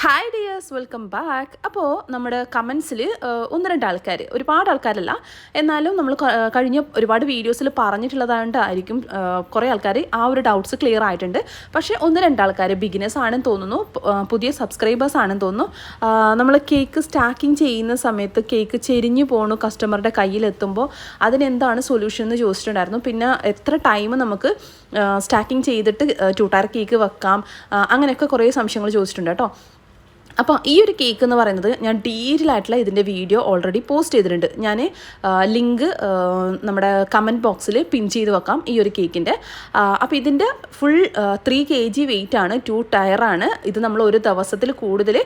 Hi dears, welcome back. അപ്പോൾ നമ്മുടെ കമൻസിൽ ഒന്ന് രണ്ട് ആൾക്കാർ, ഒരുപാട് ആൾക്കാരല്ല, എന്നാലും നമ്മൾ കഴിഞ്ഞ ഒരുപാട് വീഡിയോസിൽ പറഞ്ഞിട്ടുള്ളതായിട്ടായിരിക്കും കുറേ ആൾക്കാർ ആ ഒരു ഡൗട്ട്സ് ക്ലിയർ ആയിട്ടുണ്ട്. പക്ഷേ ഒന്ന് രണ്ട് ആൾക്കാർ ബിഗിനേഴ്സ് ആണെന്ന് തോന്നുന്നു, പുതിയ സബ്സ്ക്രൈബേഴ്സ് ആണെന്ന് തോന്നുന്നു. നമ്മൾ കേക്ക് സ്റ്റാക്കിങ് ചെയ്യുന്ന സമയത്ത് കേക്ക് ചെരിഞ്ഞു പോണു കസ്റ്റമറുടെ കയ്യിലെത്തുമ്പോൾ അതിനെന്താണ് സൊല്യൂഷൻ എന്ന് ചോദിച്ചിട്ടുണ്ടായിരുന്നു. പിന്നെ എത്ര ടൈം നമുക്ക് സ്റ്റാക്കിങ് ചെയ്തിട്ട് ടൂട്ടാർ കേക്ക് വെക്കാം, അങ്ങനെയൊക്കെ കുറേ സംശയങ്ങൾ ചോദിച്ചിട്ടുണ്ട് കേട്ടോ. അപ്പോൾ ഈ ഒരു കേക്ക് എന്ന് പറയുന്നത് ഞാൻ ഡീറ്റെയിൽ ആയിട്ടുള്ള ഇതിൻ്റെ വീഡിയോ ഓൾറെഡി പോസ്റ്റ് ചെയ്തിട്ടുണ്ട്. ഞാൻ ലിങ്ക് നമ്മുടെ കമൻറ്റ് ബോക്സിൽ പിൻ ചെയ്ത് വെക്കാം ഈ ഒരു കേക്കിൻ്റെ. അപ്പോൾ ഇതിൻ്റെ ഫുൾ 3 kg വെയിറ്റ് ആണ്, 2 ടയറാണ്. ഇത് നമ്മൾ ഒരു ദിവസത്തിൽ കൂടുതൽ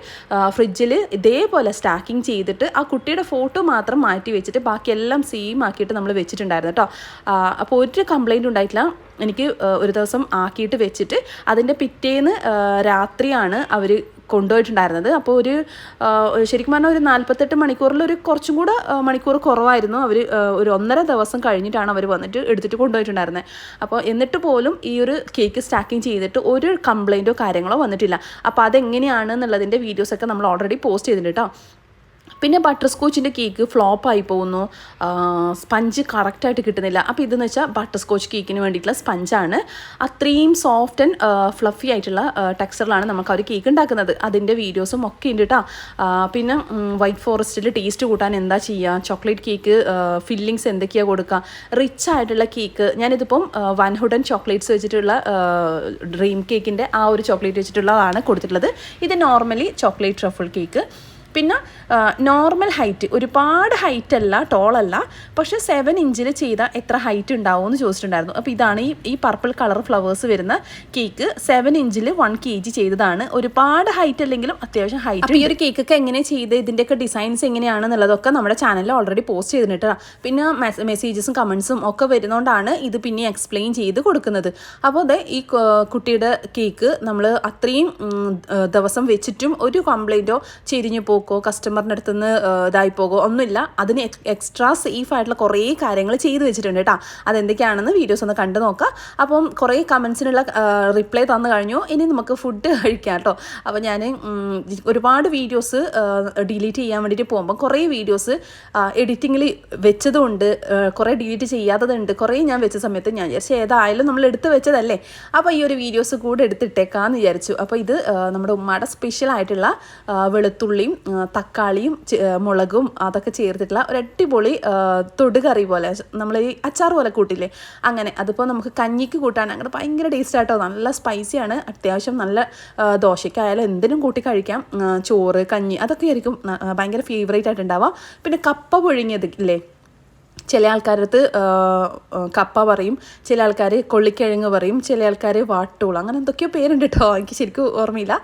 ഫ്രിഡ്ജിൽ ഇതേപോലെ സ്റ്റാക്കിങ് ചെയ്തിട്ട് ആ കുട്ടിയുടെ ഫോട്ടോ മാത്രം മാറ്റി വെച്ചിട്ട് ബാക്കിയെല്ലാം സെയിം ആക്കിയിട്ട് നമ്മൾ വെച്ചിട്ടുണ്ടായിരുന്നു കേട്ടോ. അപ്പോൾ ഒരു കംപ്ലയിൻറ്റ് ഉണ്ടായിട്ടില്ല. എനിക്ക് ഒരു ദിവസം ആക്കിയിട്ട് വെച്ചിട്ട് അതിൻ്റെ പിറ്റേന്ന് രാത്രിയാണ് അവർ കൊണ്ടുപോയിട്ടുണ്ടായിരുന്നത്. അപ്പോൾ ശരിക്കും പറഞ്ഞാൽ ഒരു 48 മണിക്കൂറിൽ കുറച്ചും കൂടെ മണിക്കൂർ കുറവായിരുന്നു. അവർ ഒരു 1.5 ദിവസം കഴിഞ്ഞിട്ടാണ് അവർ വന്നിട്ട് എടുത്തിട്ട് കൊണ്ടുപോയിട്ടുണ്ടായിരുന്നത്. അപ്പോൾ എന്നിട്ട് പോലും ഈ ഒരു കേക്ക് സ്റ്റാക്കിങ് ചെയ്തിട്ട് ഒരു കംപ്ലയിൻറ്റോ കാര്യങ്ങളോ വന്നിട്ടില്ല. അപ്പോൾ അതെങ്ങനെയാണെന്നുള്ളതിൻ്റെ വീഡിയോസൊക്കെ നമ്മൾ ഓൾറെഡി പോസ്റ്റ് ചെയ്തിട്ടുണ്ട് കേട്ടോ. പിന്നെ ബട്ടർ സ്കോച്ചിൻ്റെ കേക്ക് ഫ്ലോപ്പായി പോകുന്നു, സ്പഞ്ച് കറക്റ്റായിട്ട് കിട്ടുന്നില്ല. അപ്പോൾ ഇതെന്ന് വെച്ചാൽ ബട്ടർ സ്കോച്ച് കേക്കിന് വേണ്ടിയിട്ടുള്ള സ്പഞ്ചാണ്. അത്രയും സോഫ്റ്റ് ആൻഡ് ഫ്ലഫി ആയിട്ടുള്ള ടെക്സ്ചറിലാണ് നമുക്ക് ആ ഒരു കേക്ക് ഉണ്ടാക്കുന്നത്. അതിൻ്റെ വീഡിയോസും ഒക്കെ ഉണ്ട് കേട്ടോ. പിന്നെ വൈറ്റ് ഫോറസ്റ്റിൽ ടേസ്റ്റ് കൂട്ടാൻ എന്താ ചെയ്യുക, ചോക്ലേറ്റ് കേക്ക് ഫില്ലിങ്സ് എന്തൊക്കെയാണ് കൊടുക്കുക, റിച്ച് ആയിട്ടുള്ള കേക്ക്. ഞാനിതിപ്പം വൻ ഹുഡൻ ചോക്ലേറ്റ്സ് വെച്ചിട്ടുള്ള ഡ്രീം കേക്കിൻ്റെ ആ ഒരു ചോക്ലേറ്റ് വെച്ചിട്ടുള്ളതാണ് കൊടുത്തിട്ടുള്ളത്. ഇത് നോർമലി ചോക്ലേറ്റ് ട്രഫിൾ കേക്ക്. പിന്നെ നോർമൽ ഹൈറ്റ്, ഒരുപാട് ഹൈറ്റ് അല്ല, ടോളല്ല, പക്ഷേ 7 ഇഞ്ചിൽ ചെയ്താൽ എത്ര ഹൈറ്റ് ഉണ്ടാവും എന്ന് ചോദിച്ചിട്ടുണ്ടായിരുന്നു. അപ്പോൾ ഇതാണ് ഈ പർപ്പിൾ കളർ ഫ്ലവേഴ്സ് വരുന്ന കേക്ക്. 7 ഇഞ്ചിൽ 1 kg ചെയ്തതാണ്. ഒരുപാട് ഹൈറ്റ് അല്ലെങ്കിലും അത്യാവശ്യം ഹൈറ്റ്. അപ്പോൾ ഈ ഒരു കേക്കൊക്കെ എങ്ങനെ ചെയ്ത് ഇതിൻ്റെയൊക്കെ ഡിസൈൻസ് എങ്ങനെയാണെന്നുള്ളതൊക്കെ നമ്മുടെ ചാനലിൽ ഓൾറെഡി പോസ്റ്റ് ചെയ്തിട്ട്, പിന്നെ മെസ്സേജസും കമൻസും ഒക്കെ വരുന്നതുകൊണ്ടാണ് ഇത് പിന്നെ എക്സ്പ്ലെയിൻ ചെയ്ത് കൊടുക്കുന്നത്. അപ്പോൾ അതെ, ഈ കുട്ടിയുടെ കേക്ക് നമ്മൾ അത്രയും ദിവസം വെച്ചിട്ടും ഒരു കംപ്ലയിൻറ്റോ ചെരിഞ്ഞു പോക്കോ കസ്റ്റമറിൻ്റെ അടുത്ത് നിന്ന് ഇതായി പോകോ ഒന്നുമില്ല. അതിന് എക്സ്ട്രാ സേഫ് ആയിട്ടുള്ള കുറേ കാര്യങ്ങൾ ചെയ്ത് വെച്ചിട്ടുണ്ട് കേട്ടോ. അതെന്തൊക്കെയാണെന്ന് വീഡിയോസ് ഒന്ന് കണ്ടു നോക്കാം. അപ്പം കുറേ കമൻസിനുള്ള റിപ്ലൈ തന്നു കഴിഞ്ഞു. ഇനി നമുക്ക് ഫുഡ് കഴിക്കാം കേട്ടോ. അപ്പോൾ ഞാൻ ഒരുപാട് വീഡിയോസ് ഡിലീറ്റ് ചെയ്യാൻ വേണ്ടിയിട്ട് പോകുമ്പോൾ കുറേ വീഡിയോസ് എഡിറ്റിങ്ങിൽ വെച്ചതുകൊണ്ട് കുറേ ഡിലീറ്റ് ചെയ്യാത്തതുണ്ട്. കുറേ ഞാൻ വെച്ച സമയത്ത് ഞാൻ വിചാരിച്ചു ഏതായാലും നമ്മൾ എടുത്ത് വെച്ചതല്ലേ, അപ്പോൾ ഈ ഒരു വീഡിയോസ് കൂടെ എടുത്തിട്ടേക്കാമെന്ന് വിചാരിച്ചു. അപ്പോൾ ഇത് നമ്മുടെ ഉമ്മയുടെ സ്പെഷ്യൽ ആയിട്ടുള്ള വെളുത്തുള്ളിയും തക്കാളിയും മുളകും അതൊക്കെ ചേർത്തിട്ടുള്ള ഒരു അടിപൊളി തൊടുകറി പോലെ, നമ്മൾ ഈ അച്ചാർ പോലെ കൂട്ടില്ലേ, അങ്ങനെ. അതിപ്പോൾ നമുക്ക് കഞ്ഞിക്ക് കൂട്ടാൻ അങ്ങനെ ഭയങ്കര ടേസ്റ്റ് ആട്ടോ. നല്ല സ്പൈസിയാണ്, അത്യാവശ്യം നല്ല ദോശയ്ക്കായാലും എന്തിനും കൂട്ടി കഴിക്കാം. ചോറ്, കഞ്ഞി അതൊക്കെ ആയിരിക്കും ഭയങ്കര ഫേവറേറ്റ് ആയിട്ടുണ്ടാവാം. പിന്നെ കപ്പ പുഴുങ്ങിയത് ഇല്ലേ, ചില ആൾക്കാരടുത്ത് കപ്പ പറയും, ചില ആൾക്കാർ കൊള്ളിക്കിഴങ്ങ് പറയും, ചില ആൾക്കാർ വാട്ടൂൾ, അങ്ങനെ എന്തൊക്കെയോ പേരുണ്ട് കേട്ടോ, എനിക്ക് ശരിക്കും ഓർമ്മയില്ല.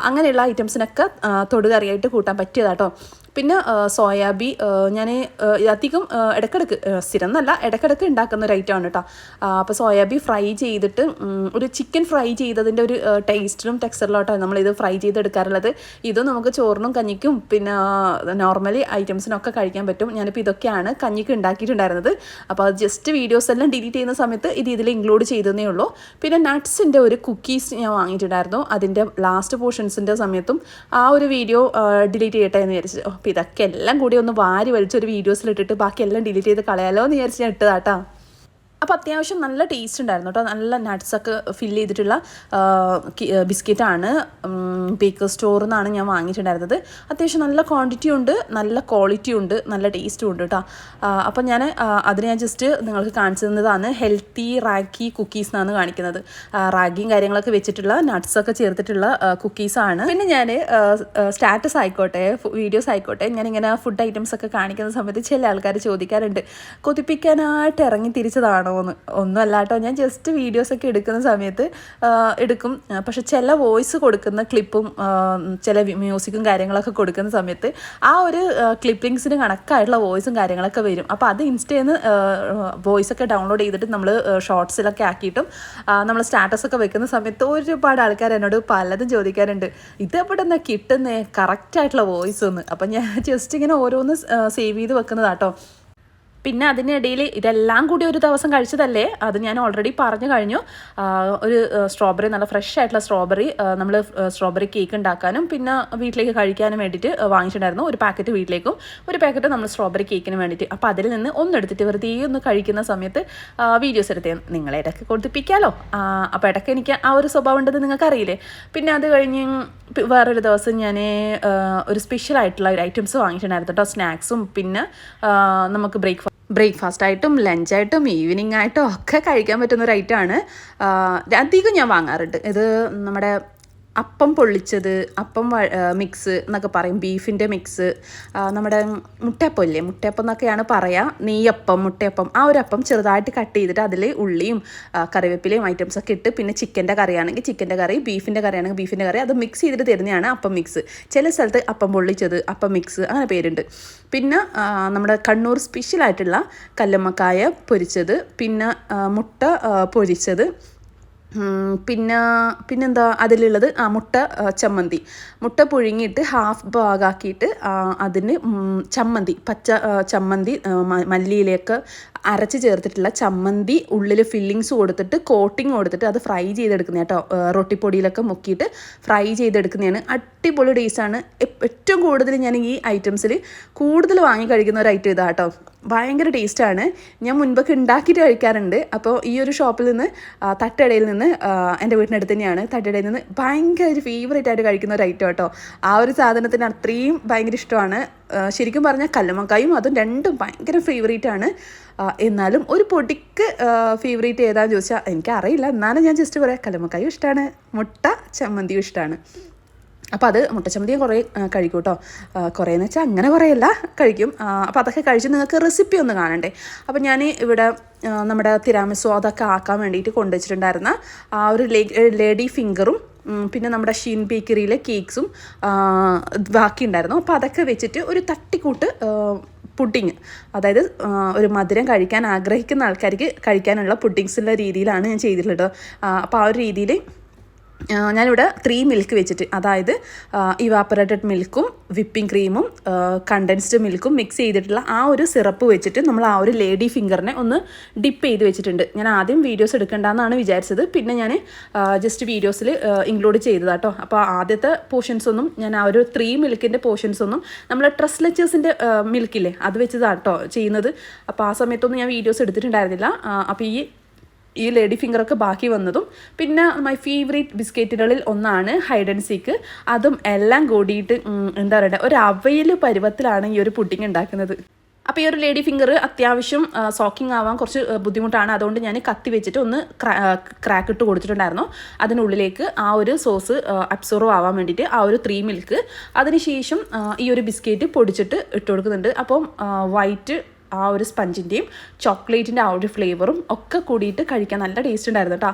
അങ്ങനെയുള്ള ഐറ്റംസിനൊക്കെ തൊടുകറിയായിട്ട് കൂട്ടാൻ പറ്റിയതാട്ടോ. പിന്നെ സോയാബി ഞാൻ അധികം ഇടയ്ക്കിടയ്ക്ക്, സ്ഥിരം എന്നല്ല, ഇടയ്ക്കിടയ്ക്ക് ഉണ്ടാക്കുന്ന ഒരു ഐറ്റമാണ് കേട്ടോ. അപ്പോൾ സോയാബി ഫ്രൈ ചെയ്തിട്ട് ഒരു ചിക്കൻ ഫ്രൈ ചെയ്തതിൻ്റെ ഒരു ടേസ്റ്റിലും ടെക്സ്ചറിലോട്ടോ നമ്മളിത് ഫ്രൈ ചെയ്തെടുക്കാറുള്ളത്. ഇത് നമുക്ക് ചോറിനും കഞ്ഞിക്കും പിന്നെ നോർമലി ഐറ്റംസിനൊക്കെ കഴിക്കാൻ പറ്റും. ഞാനിപ്പോൾ ഇതൊക്കെയാണ് കഞ്ഞിക്ക് ഉണ്ടാക്കിയിട്ടുണ്ടായിരുന്നത്. അപ്പോൾ അത് ജസ്റ്റ് വീഡിയോസ് എല്ലാം ഡിലീറ്റ് ചെയ്യുന്ന സമയത്ത് ഇതിൽ ഇൻക്ലൂഡ് ചെയ്തതേ ഉള്ളൂ. പിന്നെ നട്ട്സിൻ്റെ ഒരു കുക്കീസ് ഞാൻ വാങ്ങിയിട്ടുണ്ടായിരുന്നു. അതിൻ്റെ ലാസ്റ്റ് പോർഷൻസിൻ്റെ സമയത്തും ആ ഒരു വീഡിയോ ഡിലീറ്റ് ചെയ്യട്ടെ എന്ന് വിചാരിച്ചു. അപ്പോൾ ഇതൊക്കെ എല്ലാം കൂടി ഒന്ന് വാരി വലിച്ചൊരു വീഡിയോസിലിട്ടിട്ട് ബാക്കിയെല്ലാം ഡിലീറ്റ് ചെയ്ത് കളയാലോ എന്ന് വിചാരിച്ച് ഞാൻ ഇട്ടതാട്ടോ. അപ്പോൾ അത്യാവശ്യം നല്ല ടേസ്റ്റ് ഉണ്ടായിരുന്നു കേട്ടോ. നല്ല നട്ട്സൊക്കെ ഫില്ല് ചെയ്തിട്ടുള്ള ബിസ്ക്കറ്റാണ്. ബേക്കർ സ്റ്റോറിൽ നിന്നാണ് ഞാൻ വാങ്ങിയിട്ടുണ്ടായിരുന്നത്. അത്യാവശ്യം നല്ല ക്വാണ്ടിറ്റി ഉണ്ട്, നല്ല ക്വാളിറ്റി ഉണ്ട്, നല്ല ടേസ്റ്റും ഉണ്ട് കേട്ടോ. അപ്പോൾ അതിന് ഞാൻ ജസ്റ്റ് നിങ്ങൾക്ക് കാണിച്ചു തന്നതാണ്. ഹെൽത്തി റാഗി കുക്കീസ് എന്നാണ് കാണിക്കുന്നത്. റാഗിയും കാര്യങ്ങളൊക്കെ വെച്ചിട്ടുള്ള നട്ട്സൊക്കെ ചേർത്തിട്ടുള്ള കുക്കീസാണ്. പിന്നെ ഞാൻ സ്റ്റാറ്റസ് ആയിക്കോട്ടെ, വീഡിയോസ് ആയിക്കോട്ടെ, ഞാനിങ്ങനെ ഫുഡ് ഐറ്റംസ് ഒക്കെ കാണിക്കുന്ന സമയത്ത് ചില ആൾക്കാർ ചോദിക്കാറുണ്ട്, കൊതിപ്പിക്കാനായിട്ട് ഇറങ്ങി തിരിച്ചതാണോ എന്ന്. ഒന്നും അല്ല കേട്ടോ, ഞാൻ ജസ്റ്റ് വീഡിയോസൊക്കെ എടുക്കുന്ന സമയത്ത് എടുക്കും. പക്ഷെ ചില വോയിസ് കൊടുക്കുന്ന ക്ലിപ്പും ചില മ്യൂസിക്കും കാര്യങ്ങളൊക്കെ കൊടുക്കുന്ന സമയത്ത് ആ ഒരു ക്ലിപ്പിങ്സിന് കണക്കായിട്ടുള്ള വോയിസും കാര്യങ്ങളൊക്കെ വരും. അപ്പോൾ അത് ഇൻസ്റ്റയിൽ നിന്ന് വോയിസൊക്കെ ഡൗൺലോഡ് ചെയ്തിട്ട് നമ്മൾ ഷോർട്സിലൊക്കെ ആക്കിയിട്ടും നമ്മൾ സ്റ്റാറ്റസൊക്കെ വെക്കുന്ന സമയത്ത് ഒരുപാട് ആൾക്കാർ എന്നോട് പലതും ചോദിക്കാറുണ്ട്, ഇതെവിടെ നിന്നാണ് കിട്ടുന്നത് കറക്റ്റായിട്ടുള്ള വോയിസ് ഒന്ന്. അപ്പം ഞാൻ ജസ്റ്റ് ഇങ്ങനെ ഓരോന്ന് സേവ് ചെയ്ത് വെക്കുന്നതാട്ടോ. പിന്നെ അതിനിടയിൽ ഇതെല്ലാം കൂടി ഒരു ദിവസം കഴിച്ചതല്ലേ, അത് ഞാൻ ഓൾറെഡി പറഞ്ഞു കഴിഞ്ഞു. ഒരു സ്ട്രോബെറി, നല്ല ഫ്രഷ് ആയിട്ടുള്ള സ്ട്രോബെറി, നമ്മൾ സ്ട്രോബെറി കേക്ക് ഉണ്ടാക്കാനും പിന്നെ വീട്ടിലേക്ക് കഴിക്കാനും വേണ്ടിയിട്ട് വാങ്ങിച്ചിട്ടുണ്ടായിരുന്നു. ഒരു പാക്കറ്റ് വീട്ടിലേക്കും ഒരു പാക്കറ്റ് നമ്മൾ സ്ട്രോബെറി കേക്കിന് വേണ്ടിയിട്ട്. അപ്പോൾ അതിൽ നിന്ന് ഒന്നെടുത്തിട്ട് വെറുതെ ഒന്ന് കഴിക്കുന്ന സമയത്ത് വീഡിയോസ് എടുത്തേ നിങ്ങളെ ഇടയ്ക്ക് കൊടുത്തിപ്പിക്കാമല്ലോ. അപ്പോൾ ഇടയ്ക്ക് എനിക്ക് ആ ഒരു സ്വഭാവം ഉണ്ടെന്ന് നിങ്ങൾക്കറിയില്ലേ. പിന്നെ അത് കഴിഞ്ഞ് വേറൊരു ദിവസം ഞാൻ ഒരു സ്പെഷ്യലായിട്ടുള്ള ഒരു ഐറ്റംസ് വാങ്ങിച്ചിട്ടുണ്ടായിരുന്നു കേട്ടോ. സ്നാക്സും പിന്നെ നമുക്ക് ബ്രേക്ക്ഫാസ്റ്റായിട്ടും ലഞ്ചായിട്ടും ഈവനിങ് ആയിട്ടും ഒക്കെ കഴിക്കാൻ പറ്റുന്ന ഒരു ഐറ്റമാണ്. അധികം ഞാൻ വാങ്ങാറുണ്ട്. ഇത് നമ്മുടെ അപ്പം പൊള്ളിച്ചത്, അപ്പം മിക്സ് എന്നൊക്കെ പറയും, ബീഫിൻ്റെ മിക്സ്, നമ്മുടെ മുട്ടയപ്പം ഇല്ലേ, മുട്ടയപ്പം എന്നൊക്കെയാണ് പറയുക, നെയ്യപ്പം, മുട്ടയപ്പം. ആ ഒരു അപ്പം ചെറുതായിട്ട് കട്ട് ചെയ്തിട്ട് അതിൽ ഉള്ളിയും കറിവേപ്പിലയും ഐറ്റംസൊക്കെ ഇട്ട്, പിന്നെ ചിക്കൻ്റെ കറിയാണെങ്കിൽ ചിക്കൻ്റെ കറി, ബീഫിൻ്റെ കറിയാണെങ്കിൽ ബീഫിൻ്റെ കറി, അത് മിക്സ് ചെയ്തിട്ട് തരുന്നതാണ് അപ്പം മിക്സ്. ചില സ്ഥലത്ത് അപ്പം പൊള്ളിച്ചത്, അപ്പം മിക്സ്, അങ്ങനെ പേരുണ്ട്. പിന്നെ നമ്മുടെ കണ്ണൂർ സ്പെഷ്യലായിട്ടുള്ള കല്ലുമ്മക്കായ പൊരിച്ചത്, പിന്നെ മുട്ട പൊരിച്ചത്, പിന്നെന്താ അതിലുള്ളത്, മുട്ട ചമ്മന്തി. മുട്ട പുഴുങ്ങിയിട്ട് ഹാഫ് ഭാഗമാക്കിയിട്ട് അതിന് ചമ്മന്തി, പച്ച ചമ്മന്തി, മല്ലിയിലേക്ക് അരച്ച് ചേർത്തിട്ടുള്ള ചമ്മന്തി, ഉള്ളിൽ ഫില്ലിങ്സ് കൊടുത്തിട്ട് കോട്ടിങ് കൊടുത്തിട്ട് അത് ഫ്രൈ ചെയ്തെടുക്കുന്ന കേട്ടോ. റൊട്ടിപ്പൊടിയിലൊക്കെ മുക്കിയിട്ട് ഫ്രൈ ചെയ്തെടുക്കുന്നതാണ്. അടിപൊളി ടേസ്റ്റാണ്. ഏറ്റവും കൂടുതൽ ഞാൻ ഈ ഐറ്റംസിൽ കൂടുതൽ വാങ്ങി കഴിക്കുന്ന ഒരു ഐറ്റം ഇതാ കേട്ടോ. ഭയങ്കര ടേസ്റ്റാണ്. ഞാൻ മുൻപൊക്കെ ഉണ്ടാക്കിയിട്ട് കഴിക്കാറുണ്ട്. അപ്പോൾ ഈ ഒരു ഷോപ്പിൽ നിന്ന്, തട്ടുകടയിൽ നിന്ന്, എൻ്റെ വീട്ടിനടുത്ത് തന്നെയാണ്, തട്ടുകടയിൽ നിന്ന് ഭയങ്കര ഒരു ഫേവറേറ്റ് ആയിട്ട് കഴിക്കുന്ന ഒരു ഐറ്റം കേട്ടോ. ആ ഒരു സാധനത്തിന് അത്രയും ഭയങ്കര ഇഷ്ടമാണ്. ശരിക്കും പറഞ്ഞാൽ കല്ലുമ്മക്കായും അതും രണ്ടും ഭയങ്കര ഫേവറേറ്റാണ്. എന്നാലും ഒരു പൊടിക്ക് ഫേവറേറ്റ് ഏതാണെന്ന് ചോദിച്ചാൽ എനിക്കറിയില്ല. എന്നാലും ഞാൻ ജസ്റ്റ് പറയാം, കല്ലുമ്മക്കായും ഇഷ്ടമാണ്, മുട്ട ചമ്മന്തിയും ഇഷ്ടമാണ്. അപ്പോൾ അത് മുട്ടച്ചമ്മന്തിയും കുറേ കഴിക്കും കേട്ടോ. കുറേയെന്ന് വെച്ചാൽ അങ്ങനെ കുറേയല്ല, കഴിക്കും. അപ്പോൾ അതൊക്കെ കഴിച്ച് നിങ്ങൾക്ക് റെസിപ്പി ഒന്ന് കാണണ്ടേ. അപ്പോൾ ഞാൻ ഇവിടെ നമ്മുടെ തിരാമിസു അതൊക്കെ ആക്കാൻ വേണ്ടിയിട്ട് കൊണ്ടുവച്ചിട്ടുണ്ടായിരുന്ന ആ ഒരു ലേഡി ഫിംഗറും പിന്നെ നമ്മുടെ ഷീൻ ബേക്കറിയിലെ കേക്ക്സും ബാക്കി ഉണ്ടായിരുന്നു. അപ്പോൾ അതൊക്കെ വെച്ചിട്ട് ഒരു തട്ടിക്കൂട്ട് പുഡിങ്, അതായത് ഒരു മധുരം കഴിക്കാൻ ആഗ്രഹിക്കുന്ന ആൾക്കാർക്ക് കഴിക്കാനുള്ള പുഡിങ്സിൻ്റെ രീതിയിലാണ് ഞാൻ ചെയ്തിട്ടുള്ളത്. അപ്പോൾ ആ ഒരു രീതിയിൽ ഞാനിവിടെ 3 മിൽക്ക് വെച്ചിട്ട്, അതായത് ഇവാപ്പറേറ്റഡ് മിൽക്കും വിപ്പിംഗ് ക്രീമും കണ്ടൻസ്ഡ് മിൽക്കും മിക്സ് ചെയ്തിട്ടുള്ള ആ ഒരു സിറപ്പ് വെച്ചിട്ട് നമ്മൾ ആ ഒരു ലേഡി ഫിംഗറിനെ ഒന്ന് ഡിപ്പ് ചെയ്ത് വെച്ചിട്ടുണ്ട്. ഞാൻ ആദ്യം വീഡിയോസ് എടുക്കേണ്ടെന്നാണ് വിചാരിച്ചത്, പിന്നെ ഞാൻ ജസ്റ്റ് വീഡിയോസിൽ ഇൻക്ലൂഡ് ചെയ്തതാട്ടോ. അപ്പോൾ ആദ്യത്തെ പോർഷൻസൊന്നും ഞാൻ ആ ഒരു 3 മിൽക്കിൻ്റെ പോർഷൻസൊന്നും നമ്മൾ ട്രസ്ലെച്ചേഴ്സിൻ്റെ മിൽക്കില്ലേ അത് വെച്ചതാട്ടോ ചെയ്യുന്നത്. അപ്പോൾ ആ സമയത്തൊന്നും ഞാൻ വീഡിയോസ് എടുത്തിട്ടുണ്ടായിരുന്നില്ല. അപ്പോൾ ഈ ലേഡി ഫിംഗറൊക്കെ ബാക്കി വന്നതും, പിന്നെ മൈ ഫേവറേറ്റ് ബിസ്ക്കറ്റുകളിൽ ഒന്നാണ് ഹൈഡ് ആൻഡ് സീക്ക്. അതും എല്ലാം കൂടിയിട്ട് എന്താ പറയുക, ഒരു അവയിൽ പരുവത്തിലാണ് ഈ ഒരു പുഡിങ് ഉണ്ടാക്കുന്നത്. അപ്പോൾ ഈ ഒരു ലേഡി ഫിംഗർ അത്യാവശ്യം സോക്കിംഗ് ആവാൻ കുറച്ച് ബുദ്ധിമുട്ടാണ്. അതുകൊണ്ട് ഞാൻ കത്തി വെച്ചിട്ട് ഒന്ന് ക്രാക്ക് ഇട്ട് കൊടുത്തിട്ടുണ്ടായിരുന്നു. അതിനുള്ളിലേക്ക് ആ ഒരു സോസ് അബ്സോർവ് ആവാൻ വേണ്ടിയിട്ട് ആ ഒരു 3 മിൽക്ക്, അതിനുശേഷം ഈ ഒരു ബിസ്ക്കറ്റ് പൊടിച്ചിട്ട് ഇട്ട് കൊടുക്കുന്നുണ്ട്. അപ്പം വൈറ്റ് ആ ഒരു സ്പഞ്ചിൻ്റെയും ചോക്ലേറ്റിൻ്റെ ആ ഒരു ഫ്ലേവറും ഒക്കെ കൂടിയിട്ട് കഴിക്കാൻ നല്ല ടേസ്റ്റ് ഉണ്ടായിരുന്നു കേട്ടോ.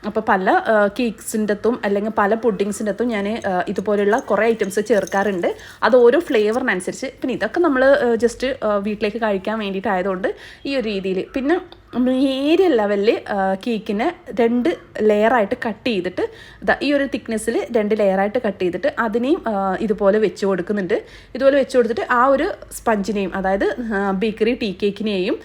അപ്പോൾ പല കേക്ക്സിൻ്റെ അകത്തും അല്ലെങ്കിൽ പല പുഡിങ്സിൻ്റെ അകത്തും ഞാൻ ഇതുപോലെയുള്ള കുറേ ഐറ്റംസ് ചേർക്കാറുണ്ട്. അത് ഓരോ ഫ്ലേവറിനനുസരിച്ച്. പിന്നെ ഇതൊക്കെ നമ്മൾ ജസ്റ്റ് വീട്ടിലേക്ക് കഴിക്കാൻ വേണ്ടിയിട്ടായതുകൊണ്ട് ഈ ഒരു രീതിയിൽ. പിന്നെ നേരിയ ലെവലിൽ കേക്കിനെ 2 ലെയറായിട്ട് കട്ട് ചെയ്തിട്ട് ഈ ഒരു തിക്നെസ്സിൽ 2 ലെയറായിട്ട് കട്ട് ചെയ്തിട്ട് അതിനെയും ഇതുപോലെ വെച്ച് കൊടുക്കുന്നുണ്ട്. ഇതുപോലെ വെച്ച് കൊടുത്തിട്ട് ആ ഒരു സ്പഞ്ചിനെയും, അതായത് ബേക്കറി ടീ കേക്കിനെയും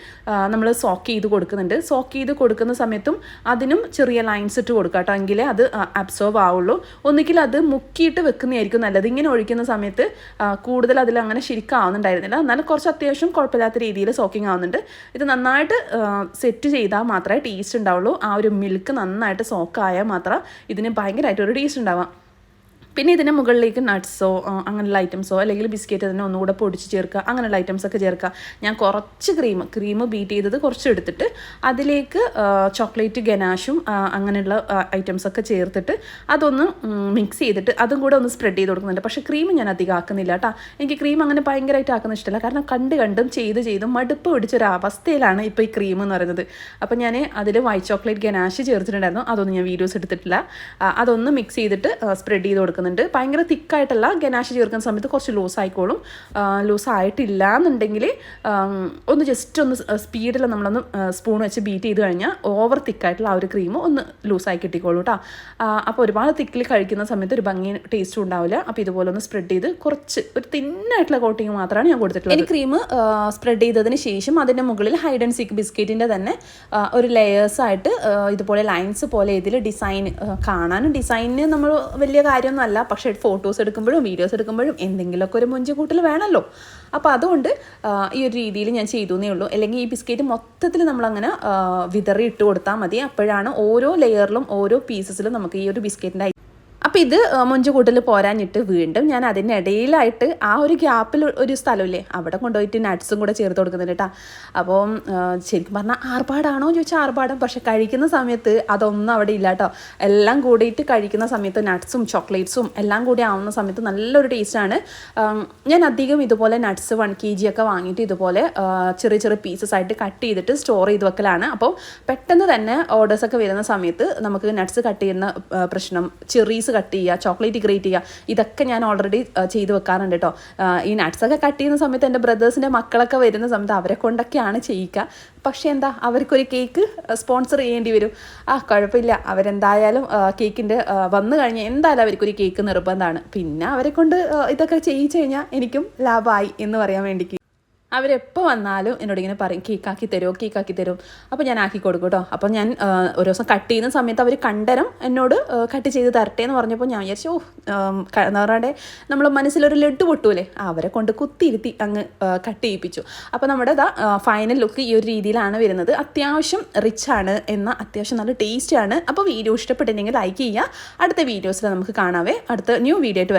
നമ്മൾ സോക്ക് ചെയ്ത് കൊടുക്കുന്നുണ്ട്. സോക്ക് ചെയ്ത് കൊടുക്കുന്ന സമയത്തും അതിനും ചെറിയ ലൈൻസ് ഇട്ട് കൊടുക്കുക കേട്ടോ, എങ്കിലേ അത് അബ്സോർവ് ആവുള്ളൂ. ഒന്നുകിൽ അത് മുക്കിയിട്ട് വെക്കുന്നതായിരിക്കും നല്ലത്. ഇങ്ങനെ ഒഴിക്കുന്ന സമയത്ത് കൂടുതൽ അതിൽ അങ്ങനെ ശരിക്കും ആവുന്നുണ്ടായിരുന്നില്ല. എന്നാലും കുറച്ച് അത്യാവശ്യം കുഴപ്പമില്ലാത്ത രീതിയിൽ സോക്കിംഗ് ആവുന്നുണ്ട്. ഇത് നന്നായിട്ട് സെറ്റ് ചെയ്താൽ മാത്രമേ ടേസ്റ്റ് ഉണ്ടാവുള്ളൂ. ആ ഒരു മിൽക്ക് നന്നായിട്ട് സോക്കായാൽ മാത്രമേ ഇതിന് ഭയങ്കരമായിട്ടൊരു ടേസ്റ്റ് ഉണ്ടാവാം. പിന്നെ ഇതിന് മുകളിലേക്ക് നട്ട്സോ അങ്ങനെയുള്ള ഐറ്റംസോ അല്ലെങ്കിൽ ബിസ്ക്കറ്റ് അതിനെ ഒന്നുകൂടെ പൊടിച്ച് ചേർക്കുക, അങ്ങനെയുള്ള ഐറ്റംസൊക്കെ ചേർക്കുക. ഞാൻ കുറച്ച് ക്രീം ബീറ്റ് ചെയ്തത് കുറച്ച് എടുത്തിട്ട് അതിലേക്ക് ചോക്ലേറ്റ് ഗനാഷും അങ്ങനെയുള്ള ഐറ്റംസൊക്കെ ചേർത്തിട്ട് അതൊന്ന് മിക്സ് ചെയ്തിട്ട് അതും കൂടെ ഒന്ന് സ്പ്രെഡ് ചെയ്ത് കൊടുക്കുന്നുണ്ട്. പക്ഷേ ക്രീം ഞാൻ അധികം ആക്കുന്നില്ല കേട്ടോ. എനിക്ക് ക്രീം അങ്ങനെ ഭയങ്കരമായിട്ട് ആക്കുന്ന ഇഷ്ടമല്ല. കാരണം കണ്ടും ചെയ്തും മടുപ്പ് പിടിച്ചൊരവസ്ഥയിലാണ് ഇപ്പോൾ ഈ ക്രീം എന്ന് പറയുന്നത്. അപ്പോൾ ഞാൻ അതിൽ വൈറ്റ് ചോക്ലേറ്റ് ഗനാഷ് ചേർത്തിട്ടുണ്ടായിരുന്നു. അതൊന്നും ഞാൻ വീഡിയോസ് എടുത്തിട്ടില്ല. അതൊന്ന് മിക്സ് ചെയ്തിട്ട് സ്പ്രെഡ് ചെയ്ത് കൊടുക്കുന്നുണ്ട്. കൊടുക്കുന്നുണ്ട്. ഭയങ്കര തിക്കായിട്ടല്ല, ഗനാഷ് ചേർക്കുന്ന സമയത്ത് കുറച്ച് ലൂസായിക്കോളും. ലൂസായിട്ടില്ല എന്നുണ്ടെങ്കിൽ ഒന്ന് ജസ്റ്റ് ഒന്ന് സ്പീഡിൽ നമ്മളൊന്ന് സ്പൂൺ വെച്ച് ബീറ്റ് ചെയ്ത് കഴിഞ്ഞാൽ ഓവർ തിക്കായിട്ടുള്ള ആ ഒരു ക്രീം ഒന്ന് ലൂസായി കിട്ടിക്കോളൂ കേട്ടോ. അപ്പോൾ ഒരുപാട് തിക്കിൽ കഴിക്കുന്ന സമയത്ത് ഒരു ഭംഗി ടേസ്റ്റും ഉണ്ടാവില്ല. അപ്പോൾ ഇതുപോലെ ഒന്ന് സ്പ്രെഡ് ചെയ്ത് കുറച്ച് ഒരു തിന്നായിട്ടുള്ള കോട്ടിങ് മാത്രമാണ് ഞാൻ കൊടുത്തിട്ടുള്ളത്. ഇനി ക്രീം സ്പ്രെഡ് ചെയ്തതിന് ശേഷം അതിൻ്റെ മുകളിൽ ഹൈഡ് ആൻഡ് സീക്ക് ബിസ്ക്കറ്റിൻ്റെ തന്നെ ഒരു ലെയേഴ്സായിട്ട് ഇതുപോലെ ലൈൻസ് പോലെ ഇതിൽ ഡിസൈൻ കാണാനും ഡിസൈനിന് നമ്മൾ വലിയ കാര്യമൊന്നുമല്ല, പക്ഷേ ഫോട്ടോസ് എടുക്കുമ്പോഴും വീഡിയോസ് എടുക്കുമ്പോഴും എന്തെങ്കിലുമൊക്കെ ഒരു മൊഞ്ച് കൂട്ടൽ വേണമല്ലോ. അപ്പോൾ അതുകൊണ്ട് ഈ ഒരു രീതിയിൽ ഞാൻ ചെയ്തു എന്നേ ഉള്ളൂ. അല്ലെങ്കിൽ ഈ ബിസ്ക്കറ്റ് മൊത്തത്തിൽ നമ്മളങ്ങനെ വിതറി ഇട്ട് കൊടുത്താൽ മതി. അപ്പോഴാണ് ഓരോ ലെയറിലും ഓരോ പീസസിലും നമുക്ക് ഈ ഒരു ബിസ്ക്കറ്റിൻ്റെ. അപ്പോൾ ഇത് മൊഞ്ച് കൂട്ടൽ പോരാഞ്ഞിട്ട് വീണ്ടും ഞാൻ അതിനിടയിലായിട്ട് ആ ഒരു ഗ്യാപ്പിൽ ഒരു സ്ഥലമില്ലേ അവിടെ കൊണ്ടുപോയിട്ട് നട്ട്സും കൂടെ ചേർത്ത് കൊടുക്കുന്നുണ്ട് കേട്ടോ. അപ്പോൾ ശരിക്കും പറഞ്ഞാൽ ആർഭാടാണോ ചോദിച്ചാൽ ആർഭാടം, പക്ഷെ കഴിക്കുന്ന സമയത്ത് അതൊന്നും അവിടെ ഇല്ല കേട്ടോ. എല്ലാം കൂടിയിട്ട് കഴിക്കുന്ന സമയത്ത് നട്ട്സും ചോക്ലേറ്റ്സും എല്ലാം കൂടി ആവുന്ന സമയത്ത് നല്ലൊരു ടേസ്റ്റാണ്. ഞാൻ അധികം ഇതുപോലെ നട്ട്സ് 1 kg ഒക്കെ വാങ്ങിയിട്ട് ഇതുപോലെ ചെറിയ ചെറിയ പീസസ് ആയിട്ട് കട്ട് ചെയ്തിട്ട് സ്റ്റോർ ചെയ്ത് വെക്കലാണ്. അപ്പോൾ പെട്ടെന്ന് തന്നെ ഓർഡേഴ്സൊക്കെ വരുന്ന സമയത്ത് നമുക്ക് നട്ട്സ് കട്ട് ചെയ്യുന്ന പ്രശ്നം, ചെറീസ് കട്ട് ചെയ്യുക, ചോക്ലേറ്റ് ഗ്രേറ്റ് ചെയ്യുക, ഇതൊക്കെ ഞാൻ ഓൾറെഡി ചെയ്ത് വെക്കാറുണ്ട് കേട്ടോ. ഈ നട്ട്സൊക്കെ കട്ട് ചെയ്യുന്ന സമയത്ത് എൻ്റെ ബ്രദേഴ്സിൻ്റെ മക്കളൊക്കെ വരുന്ന സമയത്ത് അവരെ കൊണ്ടൊക്കെയാണ് ചെയ്യിക്കുക. പക്ഷേ എന്താ, അവർക്കൊരു കേക്ക് സ്പോൺസർ ചെയ്യേണ്ടി വരും. കുഴപ്പമില്ല, അവരെന്തായാലും കേക്കിൻ്റെ വന്നു കഴിഞ്ഞാൽ എന്തായാലും അവർക്കൊരു കേക്ക് നിർബന്ധമാണ്. പിന്നെ അവരെ കൊണ്ട് ഇതൊക്കെ ചെയ്യിച്ചു കഴിഞ്ഞാൽ എനിക്കും ലാഭമായി എന്ന് പറയാൻ വേണ്ടിക്ക് അവരെപ്പോൾ വന്നാലും എന്നോട് ഇങ്ങനെ പറയും കേക്കാക്കി തരും. അപ്പോൾ ഞാൻ ആക്കി കൊടുക്കും കേട്ടോ. അപ്പോൾ ഞാൻ ഒരു ദിവസം കട്ട് ചെയ്യുന്ന സമയത്ത് അവർ കണ്ടരം എന്നോട് കട്ട് ചെയ്ത് തരട്ടെ എന്ന് പറഞ്ഞപ്പോൾ ഞാൻ വിചാരിച്ചു എന്താ പറയുക, നമ്മൾ മനസ്സിലൊരു ലഡ്ഡു പൊട്ടൂലേ, അവരെ കൊണ്ട് കുത്തിയിരുത്തി അങ്ങ് കട്ട് ചെയ്യിപ്പിച്ചു. അപ്പോൾ നമ്മുടെ ഫൈനൽ ലുക്ക് ഈ ഒരു രീതിയിലാണ് വരുന്നത്. അത്യാവശ്യം റിച്ചാണ്, എന്നാൽ അത്യാവശ്യം നല്ല ടേസ്റ്റാണ്. അപ്പോൾ വീഡിയോ ഇഷ്ടപ്പെട്ടിട്ടുണ്ടെങ്കിൽ ലൈക്ക് ചെയ്യുക. അടുത്ത വീഡിയോസിൽ നമുക്ക് കാണാവേ. അടുത്ത ന്യൂ വീഡിയോ ആയിട്ട്